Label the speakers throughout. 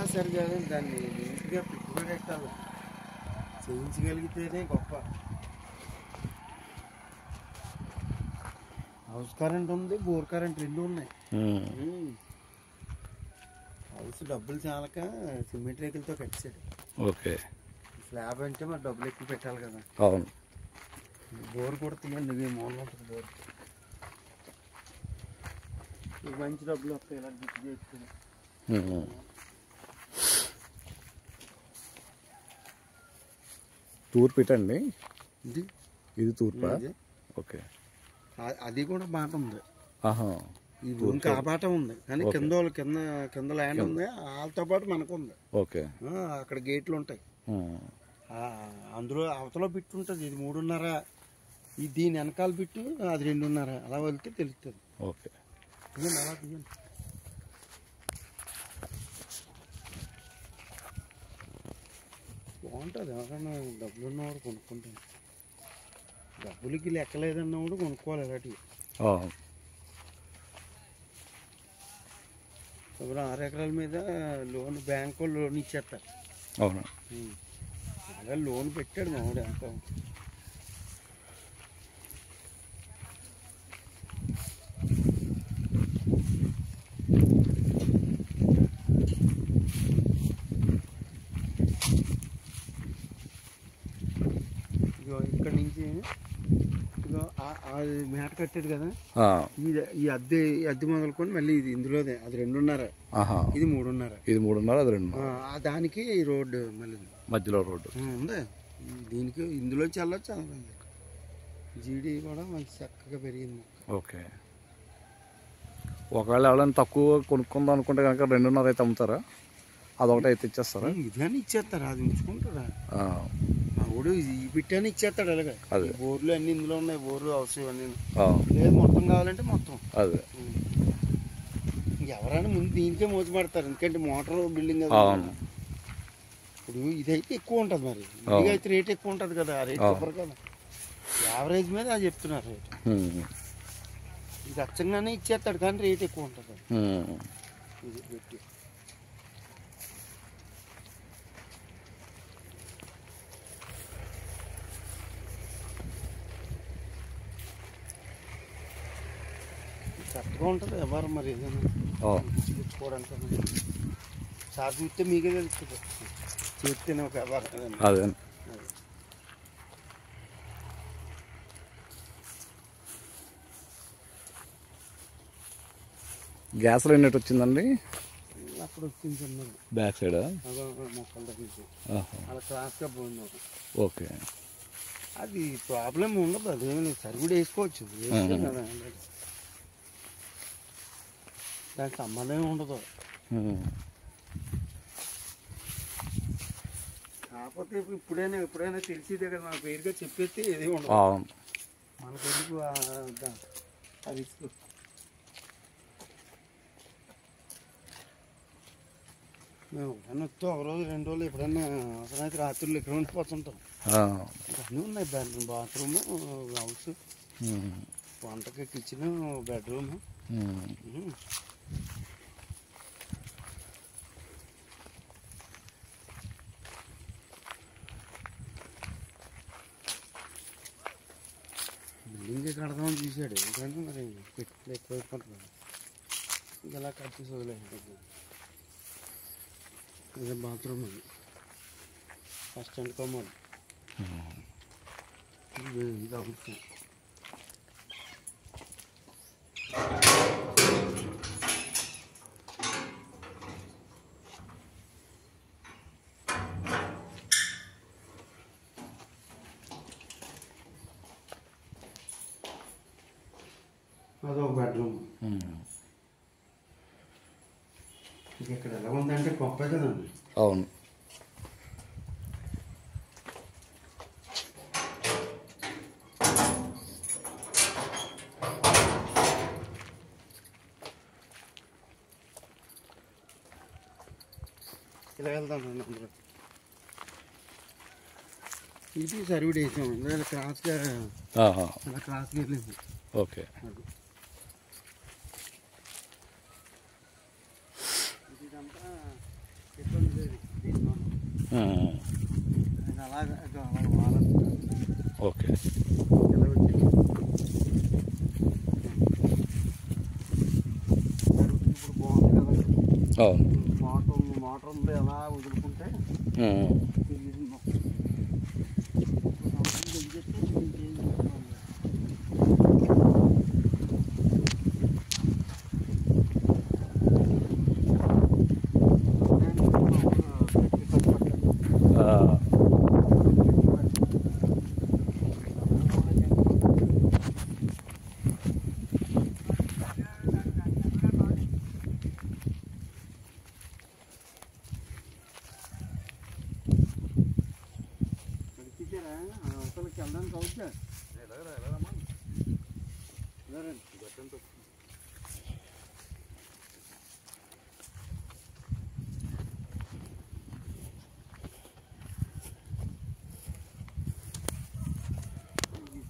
Speaker 1: ఏదైనా సరే కానీ దాన్ని నీట్గా పెట్టుబడి పెట్టాలి, చేయించగలిగితేనే గొప్ప. హౌస్ కరెంట్ ఉంది, బోర్ కరెంట్ రెండు ఉన్నాయి. హౌస్ డబ్బులు చాలక సిమెంట్ రేకులతో కట్టాడు.
Speaker 2: ఓకే.
Speaker 1: స్లాబ్ అంటే మరి డబ్బులు ఎక్కువ పెట్టాలి కదా.
Speaker 2: అవును.
Speaker 1: బోర్ కూడా తీయండి, ఇవి మూల ఉంటుంది బోర్. ఇవి మంచి డబ్బులు వస్తాయి ఇలా గుర్తు చేసుకుని.
Speaker 2: తూర్పు పెట్టండి. ఇది తూర్పా? ఓకే.
Speaker 1: అది కూడా బాట ఉంది. ఈ భూమికి ఆ బాట ఉంది, కానీ కింద కింద ల్యాండ్ ఉంది, వాళ్ళతో పాటు మనకు ఉంది.
Speaker 2: ఓకే.
Speaker 1: అక్కడ గేట్లు ఉంటాయి, అందులో అవతల బిట్టు ఉంటుంది. ఇది 3.5, ఇది దీని వెనకాల బిట్టు అది 2.5. అలా వెళ్తే తెలుస్తుంది.
Speaker 2: ఓకే.
Speaker 1: అలా తీయండి. బాగుంటుంది. ఎవరైనా డబ్బులు ఉన్నవాడు కొనుక్కుంటాను. డబ్బులకి లెక్కలేదన్నవాడు కొనుక్కోవాలి ఇలాంటివి. 6 ఎకరాల మీద లోన్, బ్యాంకు లోన్ ఇచ్చేస్తారు.
Speaker 2: అవును.
Speaker 1: అలా లోన్ పెట్టాడు మావాడు. ఎంత ఇక్కడ నుంచి మేట కట్టాడు కదా, ఈ అద్దె మొదలుకొని మళ్ళీ ఇది ఇందులోదే. అది 2.5, ఇది 3.5.
Speaker 2: ఇది 3.5, అది 2.
Speaker 1: దానికి రోడ్డు మళ్ళీ
Speaker 2: మధ్యలో రోడ్డు
Speaker 1: ఉంది. దీనికి ఇందులోంచి వెళ్ళొచ్చు. జీడి కూడా మంచి చక్కగా పెరిగింది.
Speaker 2: ఓకే. ఒకవేళ ఎవరైనా తక్కువ కొనుక్కుందాం అనుకుంటే కనుక 2.5 అయితే అమ్ముతారా? అదొకటి అయితే ఇచ్చేస్తారా?
Speaker 1: ఇదని ఇచ్చేస్తారా, అది ఉంచుకుంటారా? ఊడు ఈ బిట్టాన్ని ఇచ్చేస్తాడు. అలాగే బోర్లు అన్ని ఇందులో ఉన్నాయి, బోర్లు అవసరం అన్ని. లేదు మొత్తం కావాలంటే మొత్తం.
Speaker 2: అదే
Speaker 1: ఎవరైనా ముందు దీనికే మోసి పడతారు, ఎందుకంటే మోటార్ బిల్డింగ్ కదా. ఇప్పుడు ఇదైతే ఎక్కువ ఉంటుంది, మరి ఇది అయితే రేట్ ఎక్కువ ఉంటుంది కదా. ఆ రేట్ చెప్పరు కదా, యావరేజ్ మీద అది చెప్తున్నారు రేట్. ఇది అచ్చంగానే ఇచ్చేస్తాడు, కానీ రేట్ ఎక్కువ ఉంటుంది. ఇది పెట్టి కరెక్ట్గా ఉంటుంది వ్యవహారం. మరి ఏదైనా తెచ్చుకోవడానికి సార్ చూస్తే మీకే తెలుస్తుంది, చేస్తేనే ఒక వ్యవహారం.
Speaker 2: అదే. గ్యాస్ లైన్ ఎటు వచ్చిందండి?
Speaker 1: అక్కడ వచ్చింది
Speaker 2: బ్యాక్ సైడ్
Speaker 1: మొక్కల దగ్గర అలా క్లాస్గా పోయింది.
Speaker 2: ఓకే.
Speaker 1: అది ప్రాబ్లం ఉండదు, అదేమి లేదు. సరి కూడా వేసుకోవచ్చు, వేసుకోండి కదా. దానికి సంబంధం ఉండదు. కాకపోతే ఎప్పుడైనా తెలిసిదే కదా, మన పేరుగా చెప్పేస్తే ఏది ఉండదు. మన పేరుకు ఆ రిస్క్. మేము వస్తే 1 రోజు 2 రోజులు ఎప్పుడైనా అవసరమైతే రాత్రులు ఇక్కడ ఉండిపోతుంటాం. అన్నీ ఉన్నాయి, బాత్రూమ్, హౌస్, వంటకి కిచెన్, బెడ్రూమ్. బిల్డింగ్ కడదామని చూశాడు, ఎందుకంటే మరి పెట్టులు ఎక్కువైపోతుంది. ఇలా కట్టేసి వదిలేదు. ఇదే బాత్రూమ్, అది ఫస్ట్ అండ్ కమోడ్. ఇది అవుతుంది. అదొక బెడ్రూమ్. ఇక్కడ ఎలా ఉందంటే గొప్ప కదండి.
Speaker 2: అవును.
Speaker 1: ఇలా వెళ్తానండి అందులో. ఇది సర్వీడ్ వేసాం, ఇలా క్రాస్గా అలా క్రాస్గా వెళ్ళింది.
Speaker 2: ఓకే.
Speaker 1: ఇదంతా అలాగే వారాలు
Speaker 2: ఓకే.
Speaker 1: ఇలా వచ్చి ఇప్పుడు బాగుంది కదా.
Speaker 2: అవును.
Speaker 1: మోటార్ ఉంది ఎలా వదులుకుంటే తెలియదు మొక్క. అవతలకి వెళ్ళడానికి అవుతా గట్టంతో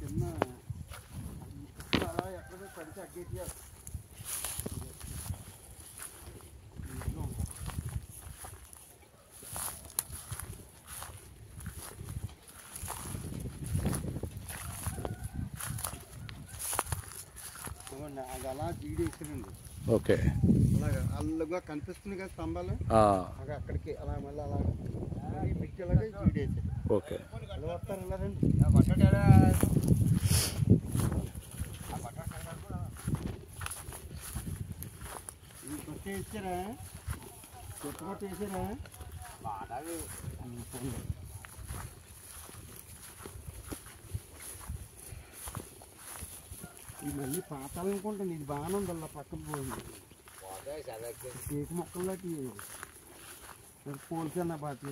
Speaker 1: చిన్న అలా ఎక్కడ పడితే అగ్గేటి అది అలా జీడి వేసానండి.
Speaker 2: ఓకే.
Speaker 1: అలాగా అల్లగా కనిపిస్తుంది కదా స్తంభాలు, అలాగా అక్కడికి అలా మళ్ళీ అలాగా పిచ్చి అలాగే జీడి వేసాడు.
Speaker 2: ఓకే.
Speaker 1: అలా వస్తారు ఇలా రండి. ఈ కొట్ట వేసారా, కొట్ట వేసారా ఇది మళ్ళీ పాతాలు అనుకుంటాను. ఇది బాగానే ఉంది అలా పక్కన పోయింది. కేకు మొక్కలు పోల్చన్న బాధ్యత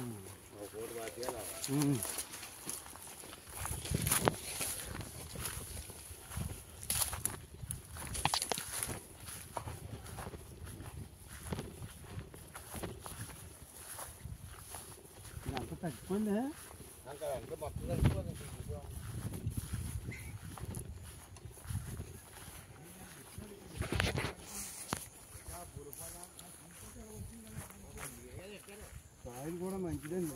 Speaker 1: ఇదంతా తగ్గిపోయింది. సాయిల్ కూడా మంచిదండి.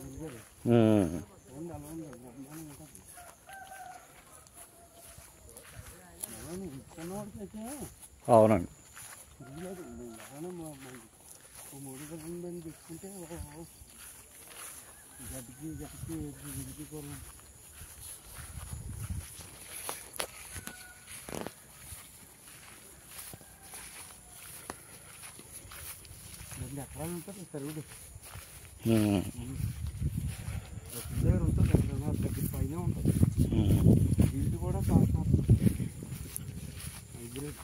Speaker 1: అలా ఉంది ఇస్తున్నవాడికైతే
Speaker 2: అవునండి.
Speaker 1: తిరగలేదు. మూడు గంటలని తెచ్చుకుంటే గడ్డికి కూర రెండు ఎకరాలు ఉంటుంది సరువుడు దగ్గర ఉంటుంది. దగ్గర పైన ఉంటుంది. వీళ్ళు కూడా బాగా హైబ్రిడ్.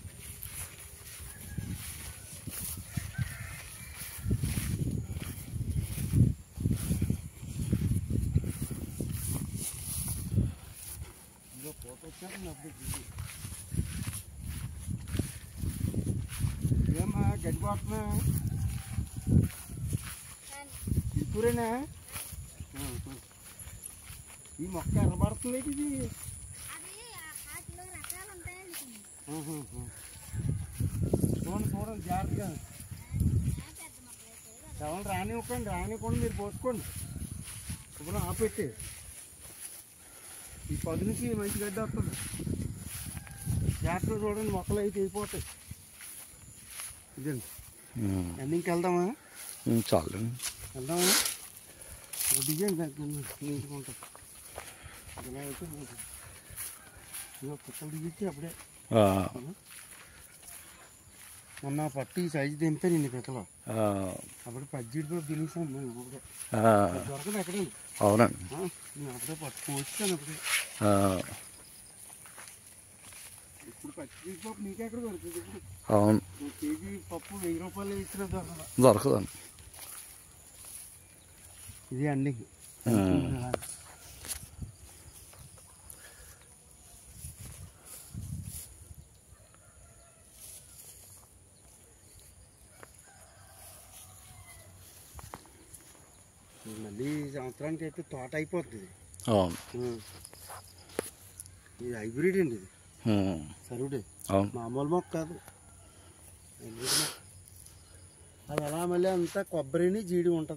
Speaker 1: ఇంకో పూట వచ్చాక నవ్వు ఏమా గడ్డిపోతున్నా ఇప్పుడేనా ఈ మొక్క ఎర్రబడుతుంది. ఇది చూడండి జాగ్రత్తగా ఎవరు రానివ్వకుండా మీరు పోసుకోండి. ఇప్పుడు ఆపెట్టి ఈ పది నుంచి మంచి గడ్డి వస్తుంది. జాగ్రత్తగా చూడండి, మొక్కలు అయితే అయిపోతాయి. ఇదండి ఎండింగ్కి వెళ్దామా?
Speaker 2: చాలు
Speaker 1: వెళ్దామా? డిజైన్ నీట్కుంటాం. ఇలా అయితే కుక్కలు దిగిచ్చి అప్పుడే మొన్న పట్టి సైజు దింపే నిన్ను పిక్కలు అప్పుడు 18 దినేసాను నేను. అప్పుడే దొరకదు ఎక్కడ.
Speaker 2: అవునండి.
Speaker 1: నేను అప్పుడే పట్టుకోవచ్చాను. అప్పుడే ఇప్పుడు 18 పప్పు నీకెక్కడ దొరుకుతుంది? ఇప్పుడు
Speaker 2: అవును.
Speaker 1: కేజీ పప్పు 1000 రూపాయలు ఇచ్చినా
Speaker 2: దొరకదండి.
Speaker 1: ఇది అండి మళ్ళీ సంవత్సరానికి అయితే తోట అయిపోతుంది. ఇది హైబ్రిడ్ అండి. ఇది సరుడే మామూలు మొక్క కాదు. అది ఎలా మళ్ళీ అంతా కొబ్బరిని జీడి ఉంటుంది.